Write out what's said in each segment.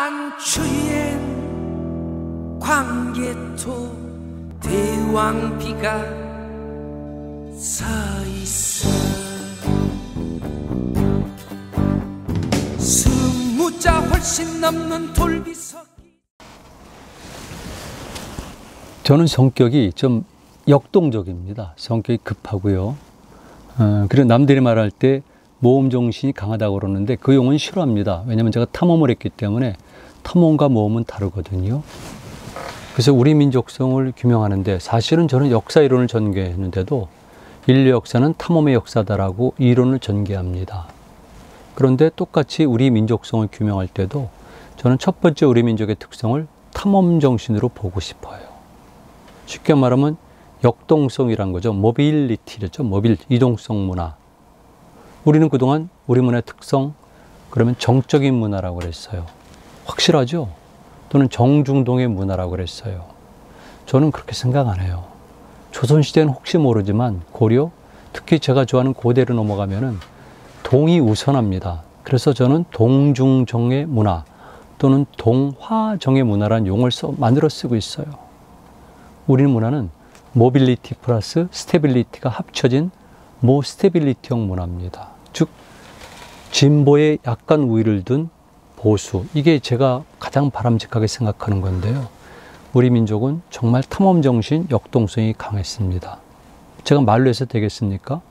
만추엔 광개토 대왕비가 서있어 스무자 훨씬 넘는 돌비석. 저는 성격이 좀 역동적입니다. 성격이 급하고요. 그리고 남들이 말할 때 모험 정신이 강하다고 그러는데 그 용어는 싫어합니다. 왜냐하면 제가 탐험을 했기 때문에 탐험과 모험은 다르거든요. 그래서 우리 민족성을 규명하는데 사실은 저는 역사 이론을 전개했는데도 인류 역사는 탐험의 역사다라고 이론을 전개합니다. 그런데 똑같이 우리 민족성을 규명할 때도 저는 첫 번째 우리 민족의 특성을 탐험 정신으로 보고 싶어요. 쉽게 말하면 역동성이란 거죠. 모빌리티죠. 이동성 문화. 우리는 그동안 우리 문화의 특성, 그러면 정적인 문화라고 그랬어요. 확실하죠? 또는 정중동의 문화라고 그랬어요. 저는 그렇게 생각 안 해요. 조선시대는 혹시 모르지만 고려, 특히 제가 좋아하는 고대로 넘어가면은 동이 우선합니다. 그래서 저는 동중정의 문화 또는 동화정의 문화라는 용어를 만들어 쓰고 있어요. 우리 문화는 모빌리티 플러스 스테빌리티가 합쳐진 모스테빌리티형 문화입니다. 즉 진보에 약간 우위를 둔 보수, 이게 제가 가장 바람직하게 생각하는 건데요. 우리 민족은 정말 탐험정신, 역동성이 강했습니다. 제가 말로 해서 되겠습니까?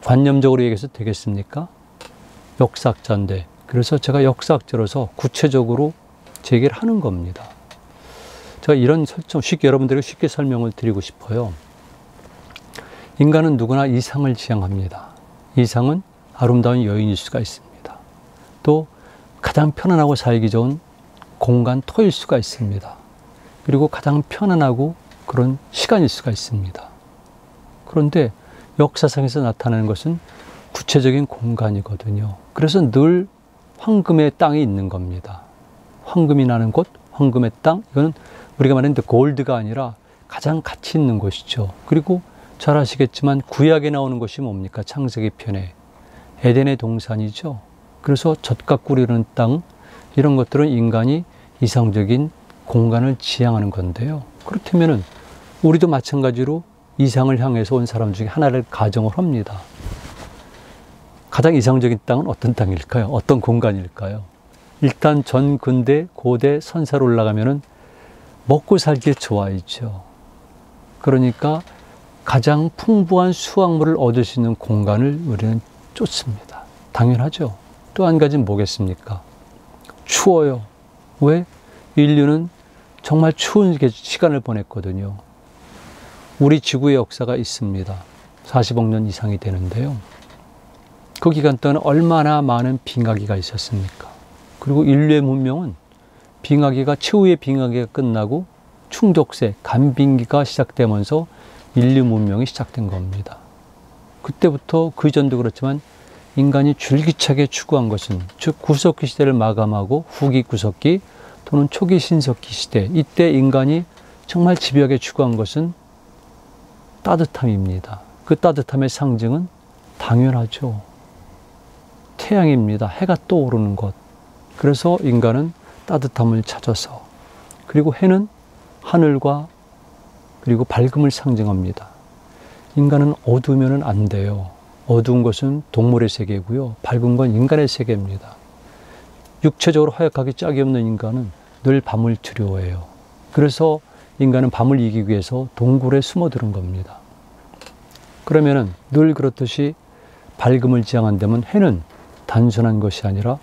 관념적으로 얘기해서 되겠습니까? 역사학자인데, 그래서 제가 역사학자로서 구체적으로 제 얘기를 하는 겁니다. 제가 이런 설정, 여러분들에게 쉽게 설명을 드리고 싶어요. 인간은 누구나 이상을 지향합니다. 이상은 아름다운 여인일 수가 있습니다. 또 가장 편안하고 살기 좋은 공간, 토일 수가 있습니다. 그리고 가장 편안하고 그런 시간일 수가 있습니다. 그런데 역사상에서 나타나는 것은 구체적인 공간이거든요. 그래서 늘 황금의 땅이 있는 겁니다. 황금이 나는 곳, 황금의 땅, 이거는 우리가 말하는 골드가 아니라 가장 가치 있는 곳이죠. 그리고 잘 아시겠지만 구약에 나오는 것이 뭡니까? 창세기 편에 에덴의 동산이죠. 그래서 젖과 꿀이 흐르는 땅, 이런 것들은 인간이 이상적인 공간을 지향하는 건데요. 그렇다면 우리도 마찬가지로 이상을 향해서 온 사람 중에 하나를 가정을 합니다. 가장 이상적인 땅은 어떤 땅일까요? 어떤 공간일까요? 일단 전 근대 고대 선사로 올라가면은 먹고 살기에 좋아있죠. 그러니까 가장 풍부한 수확물을 얻을 수 있는 공간을 우리는 쫓습니다. 당연하죠. 또 한 가지는 뭐겠습니까? 추워요. 왜? 인류는 정말 추운 시간을 보냈거든요. 우리 지구의 역사가 있습니다. 40억 년 이상이 되는데요. 그 기간 동안 얼마나 많은 빙하기가 있었습니까? 그리고 인류의 문명은 최후의 빙하기가 끝나고 충족세, 간빙기가 시작되면서 인류 문명이 시작된 겁니다. 그때부터 그 전도 그렇지만 인간이 줄기차게 추구한 것은, 즉 구석기 시대를 마감하고 후기 구석기 또는 초기 신석기 시대, 이때 인간이 정말 집요하게 추구한 것은 따뜻함입니다. 그 따뜻함의 상징은 당연하죠. 태양입니다. 해가 떠오르는 것. 그래서 인간은 따뜻함을 찾아서, 그리고 해는 하늘과 그리고 밝음을 상징합니다. 인간은 어두우면 안 돼요. 어두운 것은 동물의 세계고요. 밝은 건 인간의 세계입니다. 육체적으로 허약하게 짝이 없는 인간은 늘 밤을 두려워해요. 그래서 인간은 밤을 이기기 위해서 동굴에 숨어드는 겁니다. 그러면은 늘 그렇듯이 밝음을 지향한다면 해는 단순한 것이 아니라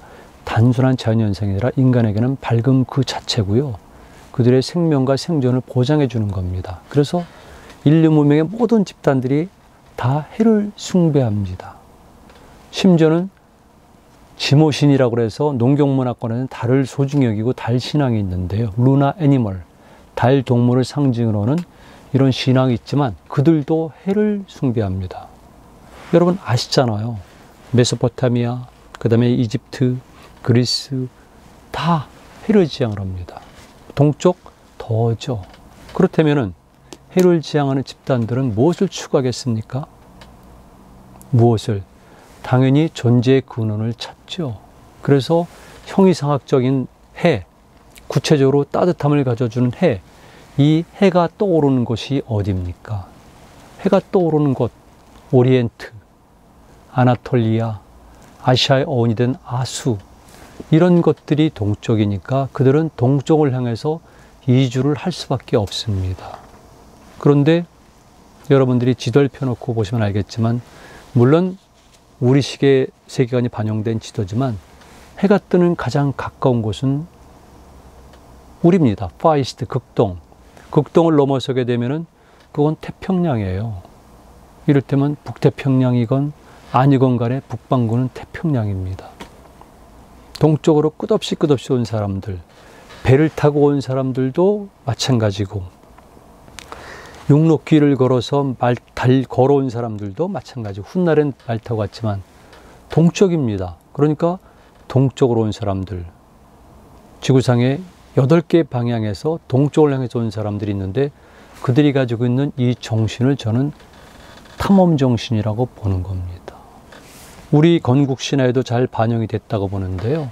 단순한 자연현상이 아니라 인간에게는 밝음 그 자체고요. 그들의 생명과 생존을 보장해 주는 겁니다. 그래서 인류 문명의 모든 집단들이 다 해를 숭배합니다. 심지어는 지모신이라고 해서 농경문화권에는 달을 소중히 여기고 달 신앙이 있는데요. 루나 애니멀, 달 동물을 상징으로 하는 이런 신앙이 있지만 그들도 해를 숭배합니다. 여러분 아시잖아요. 메소포타미아, 그 다음에 이집트, 그리스 다 해를 지향을 합니다. 동쪽 더죠. 그렇다면 해를 지향하는 집단들은 무엇을 추구하겠습니까? 무엇을? 당연히 존재의 근원을 찾죠. 그래서 형이상학적인 해, 구체적으로 따뜻함을 가져주는 해, 이 해가 떠오르는 곳이 어디입니까? 해가 떠오르는 곳, 오리엔트, 아나톨리아, 아시아의 어원이 된 아수, 이런 것들이 동쪽이니까 그들은 동쪽을 향해서 이주를 할 수밖에 없습니다. 그런데 여러분들이 지도를 펴놓고 보시면 알겠지만, 물론 우리 시계 세계관이 반영된 지도지만 해가 뜨는 가장 가까운 곳은 우리입니다. 파이스트, 극동. 극동을 넘어서게 되면은 그건 태평양이에요. 이를테면 북태평양이건 아니건 간에 북반구는 태평양입니다. 동쪽으로 끝없이 온 사람들, 배를 타고 온 사람들도 마찬가지고, 육로길을 걸어서 걸어온 사람들도 마찬가지고, 훗날엔 말 타고 갔지만 동쪽입니다. 그러니까 동쪽으로 온 사람들, 지구상에 8개 방향에서 동쪽을 향해서 온 사람들이 있는데, 그들이 가지고 있는 이 정신을 저는 탐험 정신이라고 보는 겁니다. 우리 건국 신화에도 잘 반영이 됐다고 보는데요.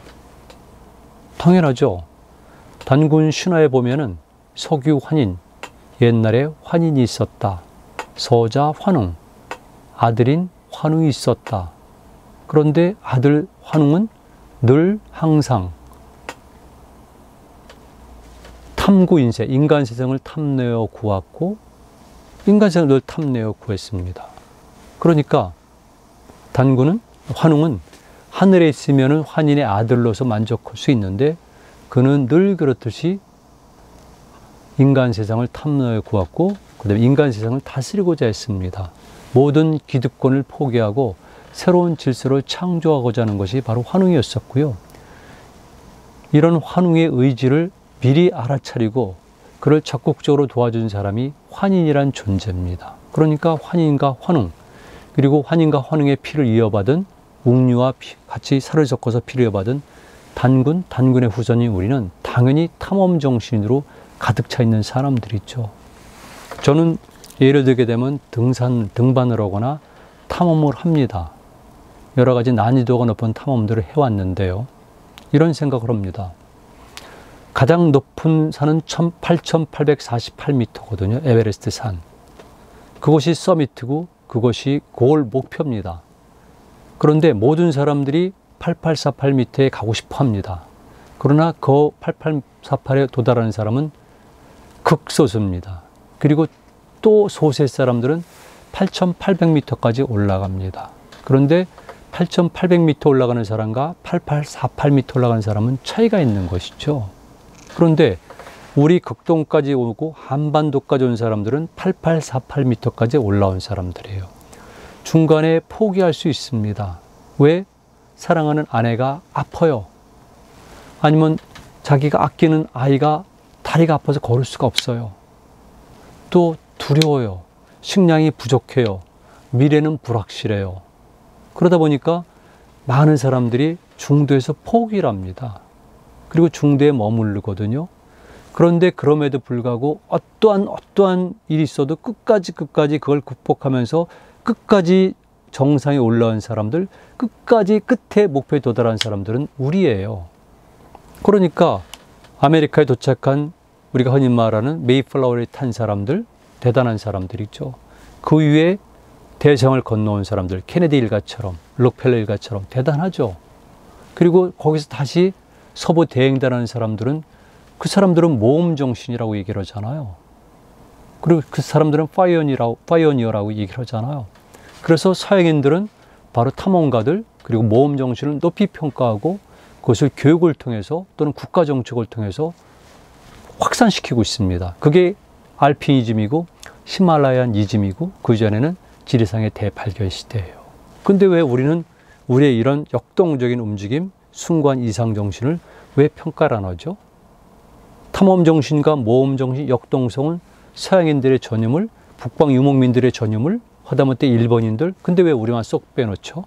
당연하죠. 단군 신화에 보면은 석유 환인, 옛날에 환인이 있었다. 서자 환웅, 아들인 환웅이 있었다. 그런데 아들 환웅은 늘 항상 탐구 인세, 인간 세상을 탐내어 구했고, 인간 세상을 늘 탐내어 구했습니다. 그러니까 단군은, 환웅은 하늘에 있으면 환인의 아들로서 만족할 수 있는데, 그는 늘 그렇듯이 인간 세상을 탐내어 구했고, 그 다음에 인간 세상을 다스리고자 했습니다. 모든 기득권을 포기하고 새로운 질서를 창조하고자 하는 것이 바로 환웅이었었고요. 이런 환웅의 의지를 미리 알아차리고 그를 적극적으로 도와준 사람이 환인이란 존재입니다. 그러니까 환인과 환웅, 그리고 환인과 환웅의 피를 이어받은, 웅류와 같이 살을 섞어서 피를 이어받은 단군, 단군의 후손인 우리는 당연히 탐험 정신으로 가득 차 있는 사람들이죠. 저는 예를 들게 되면 등반을 하거나 탐험을 합니다. 여러 가지 난이도가 높은 탐험들을 해왔는데요. 이런 생각을 합니다. 가장 높은 산은 8,848m거든요. 에베레스트 산. 그것이 서미트고 그것이 골 목표입니다. 그런데 모든 사람들이 8848m에 가고 싶어 합니다. 그러나 그 8848에 도달하는 사람은 극소수입니다. 그리고 또 소수의 사람들은 8800m까지 올라갑니다. 그런데 8800m 올라가는 사람과 8848m 올라가는 사람은 차이가 있는 것이죠. 그런데 우리 극동까지 오고 한반도까지 온 사람들은 8848m까지 올라온 사람들이에요. 중간에 포기할 수 있습니다. 왜? 사랑하는 아내가 아파요. 아니면 자기가 아끼는 아이가 다리가 아파서 걸을 수가 없어요. 또 두려워요. 식량이 부족해요. 미래는 불확실해요. 그러다 보니까 많은 사람들이 중도에서 포기를 합니다. 그리고 중도에 머무르거든요. 그런데 그럼에도 불구하고 어떠한 일이 있어도 끝까지 그걸 극복하면서 끝까지 정상에 올라온 사람들, 끝까지 끝에 목표에 도달한 사람들은 우리예요. 그러니까 아메리카에 도착한 우리가 흔히 말하는 메이플라워에 탄 사람들, 대단한 사람들이죠. 그 위에 대서양을 건너온 사람들, 케네디 일가처럼, 록펠러 일가처럼 대단하죠. 그리고 거기서 다시 서부 대행단하는 사람들은, 그 사람들은 모험 정신이라고 얘기를 하잖아요. 그리고 그 사람들은 파이오니어라고 얘기를 하잖아요. 그래서 서양인들은 바로 탐험가들, 그리고 모험 정신을 높이 평가하고 그것을 교육을 통해서 또는 국가 정책을 통해서 확산시키고 있습니다. 그게 알피니즘이고 히말라야니즘이고, 그 전에는 지리상의 대발견 시대예요. 근데 왜 우리는 우리의 이런 역동적인 움직임, 순간 이상 정신을 왜 평가를 안 하죠? 탐험 정신과 모험 정신, 역동성은 서양인들의 전유물, 북방 유목민들의 전유물, 하다못해 일본인들, 근데 왜 우리만 쏙 빼놓죠?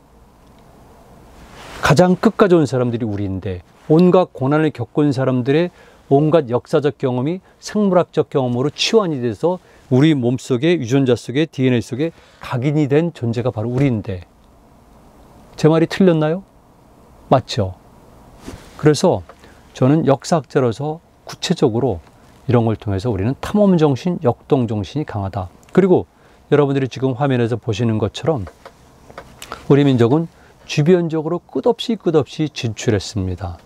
가장 끝까지 온 사람들이 우리인데, 온갖 고난을 겪은 사람들의 온갖 역사적 경험이 생물학적 경험으로 치환이 돼서 우리 몸속에, 유전자 속에, DNA 속에 각인이 된 존재가 바로 우리인데, 제 말이 틀렸나요? 맞죠? 그래서 저는 역사학자로서 구체적으로 이런 걸 통해서 우리는 탐험정신, 역동정신이 강하다. 그리고 여러분들이 지금 화면에서 보시는 것처럼 우리 민족은 주변적으로 끝없이 진출했습니다.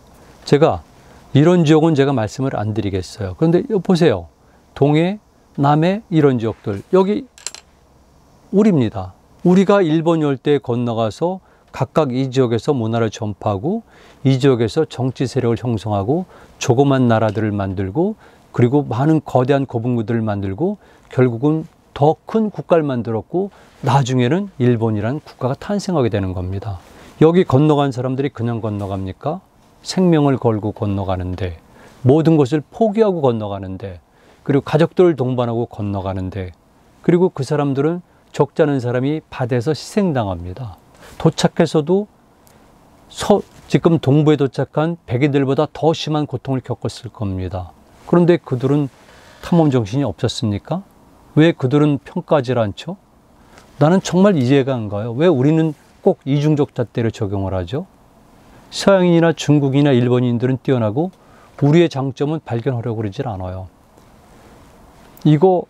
제가 이런 지역은 제가 말씀을 안 드리겠어요. 그런데 보세요. 동해, 남해 이런 지역들, 여기 우리입니다. 우리가 일본 열대에 건너가서 각각 이 지역에서 문화를 전파하고 이 지역에서 정치 세력을 형성하고 조그만 나라들을 만들고 그리고 많은 거대한 고분구들을 만들고 결국은 더 큰 국가를 만들었고 나중에는 일본이라는 국가가 탄생하게 되는 겁니다. 여기 건너간 사람들이 그냥 건너갑니까? 생명을 걸고 건너가는데, 모든 것을 포기하고 건너가는데, 그리고 가족들을 동반하고 건너가는데, 그리고 그 사람들은 적지 않은 사람이 바다에서 희생당합니다. 도착해서도 지금 동부에 도착한 백인들보다 더 심한 고통을 겪었을 겁니다. 그런데 그들은 탐험정신이 없었습니까? 왜 그들은 평가하지 않죠? 나는 정말 이해가 안 가요. 왜 우리는 꼭 이중적 잣대를 적용을 하죠? 서양인이나 중국인이나 일본인들은 뛰어나고 우리의 장점은 발견하려고 그러지 않아요. 이거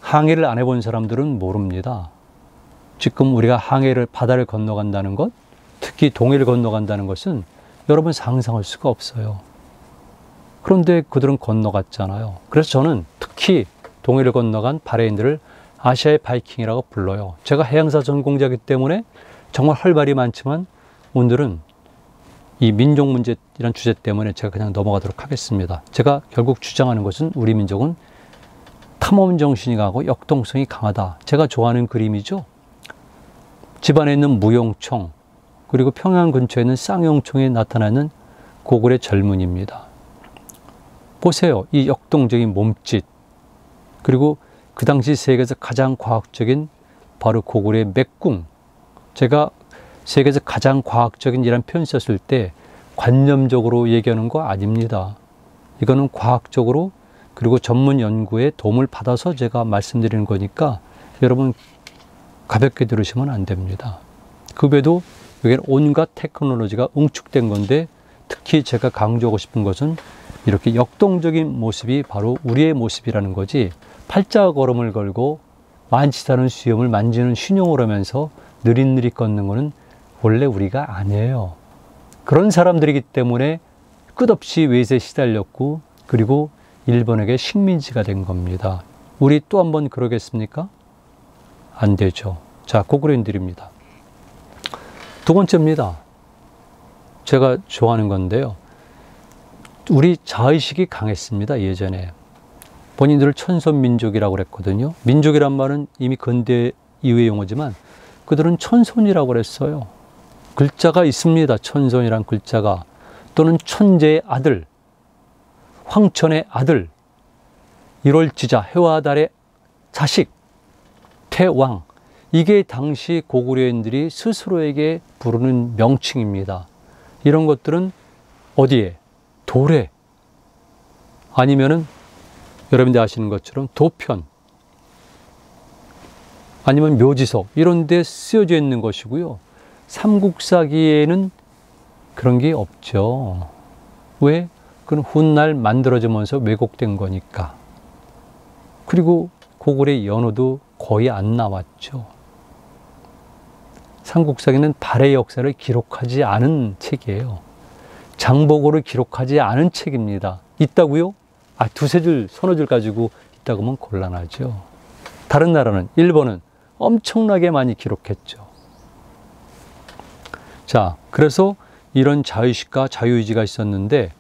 항해를 안 해본 사람들은 모릅니다. 지금 우리가 항해를, 바다를 건너간다는 것, 특히 동해를 건너간다는 것은 여러분 상상할 수가 없어요. 그런데 그들은 건너갔잖아요. 그래서 저는 특히 동해를 건너간 바레인들을 아시아의 바이킹이라고 불러요. 제가 해양사 전공자이기 때문에 정말 할 말이 많지만 오늘은 이 민족 문제이란 주제 때문에 제가 그냥 넘어가도록 하겠습니다. 제가 결국 주장하는 것은 우리 민족은 탐험 정신이 강하고 역동성이 강하다. 제가 좋아하는 그림이죠. 집안에 있는 무용청, 그리고 평양 근처에 있는 쌍용청에 나타나는 고구려 젊은이입니다. 보세요. 이 역동적인 몸짓, 그리고 그 당시 세계에서 가장 과학적인 바로 고구려의 맥궁. 제가 세계에서 가장 과학적인 이란 표현 썼을 때 관념적으로 얘기하는 거 아닙니다. 이거는 과학적으로 그리고 전문 연구에 도움을 받아서 제가 말씀드리는 거니까 여러분 가볍게 들으시면 안 됩니다. 그 외에도 여기는 온갖 테크놀로지가 응축된 건데 특히 제가 강조하고 싶은 것은 이렇게 역동적인 모습이 바로 우리의 모습이라는 거지, 팔자걸음을 걸고 많지 않은 수염을 만지는 신용을 하면서 느릿느릿 걷는 거는 원래 우리가 아니에요. 그런 사람들이기 때문에 끝없이 외세에 시달렸고 그리고 일본에게 식민지가 된 겁니다. 우리 또 한 번 그러겠습니까? 안 되죠. 자, 고구려인들입니다. 두 번째입니다. 제가 좋아하는 건데요. 우리 자의식이 강했습니다. 예전에. 본인들을 천손민족이라고 그랬거든요. 민족이란 말은 이미 근대 이후의 용어지만 그들은 천손이라고 그랬어요. 글자가 있습니다. 천손이란 글자가. 또는 천재의 아들, 황천의 아들, 1월지자, 해와 달의 자식, 태왕. 이게 당시 고구려인들이 스스로에게 부르는 명칭입니다. 이런 것들은 어디에? 돌에, 아니면은 여러분들 아시는 것처럼 도편, 아니면 묘지석 이런 데 쓰여져 있는 것이고요. 삼국사기에는 그런 게 없죠. 왜? 그건 훗날 만들어지면서 왜곡된 거니까. 그리고 고구려의 연호도 거의 안 나왔죠. 삼국사기는 발해 역사를 기록하지 않은 책이에요. 장보고를 기록하지 않은 책입니다. 있다고요? 두세 줄, 서너 줄 가지고 있다고 하면 곤란하죠. 다른 나라는, 일본은 엄청나게 많이 기록했죠. 자, 그래서 이런 자의식과 자유의지가 있었는데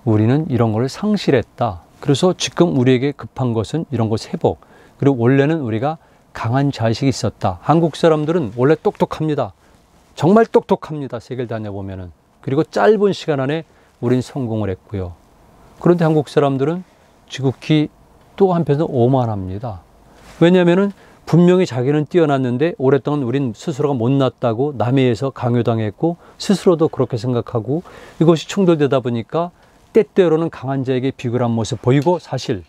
우리는 이런 걸 상실했다. 그래서 지금 우리에게 급한 것은 이런 것 회복. 그리고 원래는 우리가 강한 자의식이 있었다. 한국 사람들은 원래 똑똑합니다. 정말 똑똑합니다. 세계를 다녀보면은. 그리고 짧은 시간 안에 우린 성공을 했고요. 그런데 한국 사람들은 지극히 또 한편에서 오만합니다. 왜냐하면은 분명히 자기는 뛰어났는데 오랫동안 우린 스스로가 못났다고 남에 의해서 강요당했고 스스로도 그렇게 생각하고 이것이 충돌되다 보니까 때때로는 강한 자에게 비굴한 모습 보이고 사실,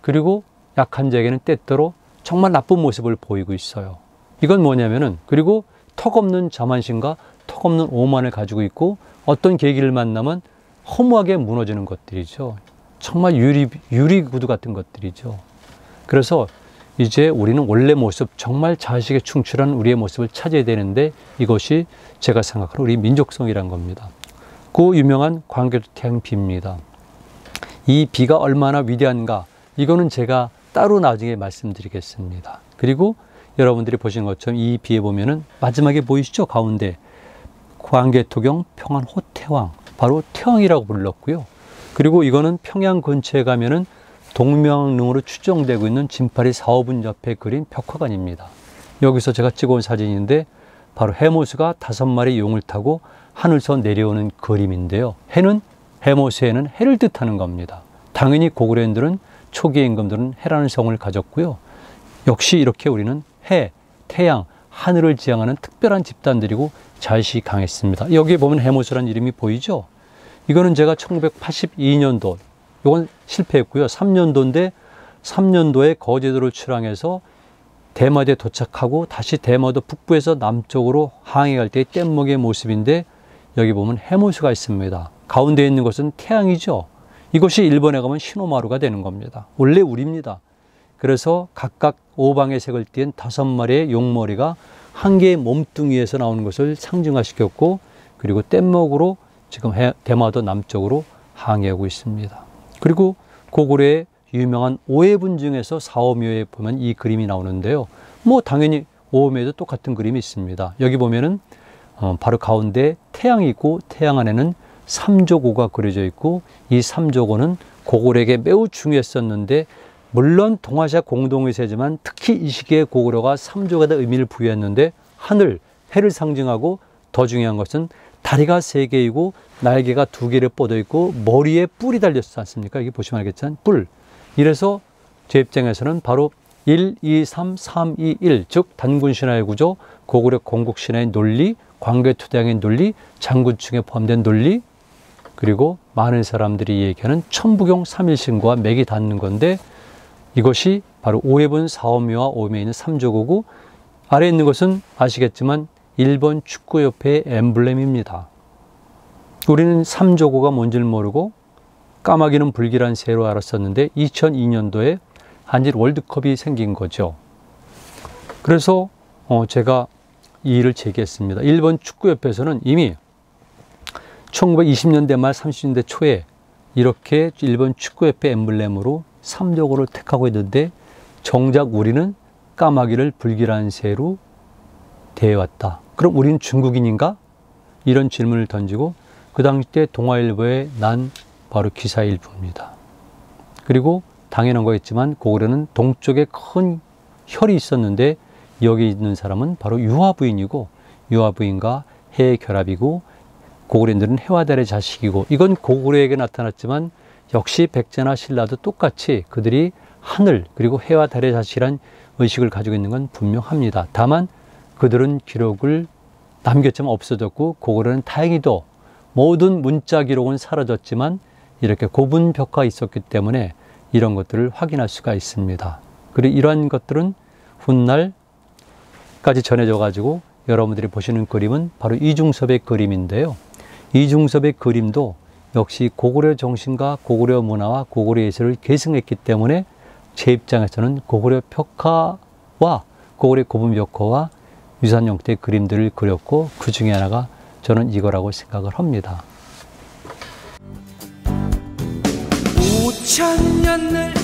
그리고 약한 자에게는 때때로 정말 나쁜 모습을 보이고 있어요. 이건 뭐냐면은, 그리고 턱없는 자만심과 턱없는 오만을 가지고 있고 어떤 계기를 만나면 허무하게 무너지는 것들이죠. 정말 유리구두 같은 것들이죠. 그래서 이제 우리는 원래 모습, 정말 자식에 충실한 우리의 모습을 찾아야 되는데 이것이 제가 생각하는 우리 민족성이란 겁니다. 그 유명한 광개토 태양비입니다. 이 비가 얼마나 위대한가, 이거는 제가 따로 나중에 말씀드리겠습니다. 그리고 여러분들이 보신 것처럼 이 비에 보면은 마지막에 보이시죠? 가운데 광개토경 평안 호태왕, 바로 태왕이라고 불렀고요. 그리고 이거는 평양 근처에 가면은 동명릉으로 추정되고 있는 진파리 4~5분 옆에 그린 벽화관입니다. 여기서 제가 찍어온 사진인데 바로 해모수가 5마리 용을 타고 하늘서 내려오는 그림인데요. 해모수에는 해를 뜻하는 겁니다. 당연히 고구려인들은 초기 임금들은 해라는 성을 가졌고요. 역시 이렇게 우리는 해, 태양, 하늘을 지향하는 특별한 집단들이고 자의식이 강했습니다. 여기 보면 해모수라는 이름이 보이죠? 이거는 제가 1982년도, 이건 실패했고요. 3년도인데 3년도에 거제도를 출항해서 대마도에 도착하고 다시 대마도 북부에서 남쪽으로 항해 갈 때의 뗏목의 모습인데 여기 보면 해모수가 있습니다. 가운데 있는 것은 태양이죠. 이것이 일본에 가면 시노마루가 되는 겁니다. 원래 우리입니다. 그래서 각각 5방의 색을 띤 5마리의 용머리가 한 개의 몸뚱이에서 나오는 것을 상징화시켰고, 그리고 뗏목으로 지금 대마도 남쪽으로 항해하고 있습니다. 그리고 고구려의 유명한 오해분 중에서 사오묘에 보면 이 그림이 나오는데요. 뭐 당연히 오묘에도 똑같은 그림이 있습니다. 여기 보면은 바로 가운데 태양이 있고 태양 안에는 삼조고가 그려져 있고, 이 삼조고는 고구려에게 매우 중요했었는데, 물론 동아시아 공동의세지만 특히 이 시기에 고구려가 삼조고에다 의미를 부여했는데, 하늘, 해를 상징하고 더 중요한 것은 다리가 3개이고 날개가 2개를 뻗어 있고 머리에 뿔이 달렸지 않습니까? 여기 보시면 알겠지만 뿔. 이래서 제 입장에서는 바로 1, 2, 3, 3, 2, 1, 즉 단군신화의 구조, 고구려 건국신화의 논리, 광개토대왕의 논리, 장군층에 포함된 논리, 그리고 많은 사람들이 얘기하는 천부경 3일신과 맥이 닿는 건데, 이것이 바로 오해분 4오묘와 오묘에 있는 삼조고고, 아래에 있는 것은 아시겠지만 일본 축구협회의 엠블렘입니다. 우리는 삼조고가 뭔지를 모르고 까마귀는 불길한 새로 알았었는데 2002년도에 한일 월드컵이 생긴 거죠. 그래서 제가 이 일을 제기했습니다. 일본 축구협회에서는 이미 1920년대 말 30년대 초에 이렇게 일본 축구협회 엠블렘으로 삼조고를 택하고 있는데, 정작 우리는 까마귀를 불길한 새로 대해왔다. 그럼 우리는 중국인인가? 이런 질문을 던지고, 그 당시 때 동아일보에 난 바로 기사 일부입니다. 그리고 당연한 거였지만 고구려는 동쪽에 큰 혈이 있었는데 여기 있는 사람은 바로 유화부인이고, 유화부인과 해의 결합이고, 고구려인들은 해와 달의 자식이고, 이건 고구려에게 나타났지만 역시 백제나 신라도 똑같이 그들이 하늘 그리고 해와 달의 자식이란 의식을 가지고 있는 건 분명합니다. 다만 그들은 기록을 남겼지만 없어졌고, 고구려는 다행히도 모든 문자 기록은 사라졌지만 이렇게 고분 벽화가 있었기 때문에 이런 것들을 확인할 수가 있습니다. 그리고 이러한 것들은 훗날까지 전해져 가지고 여러분들이 보시는 그림은 바로 이중섭의 그림인데요. 이중섭의 그림도 역시 고구려 정신과 고구려 문화와 고구려 예술을 계승했기 때문에 제 입장에서는 고구려 벽화와 고구려 고분 벽화와 유사한 형태의 그림들을 그렸고, 그 중에 하나가 저는 이거라고 생각을 합니다. 5,000년을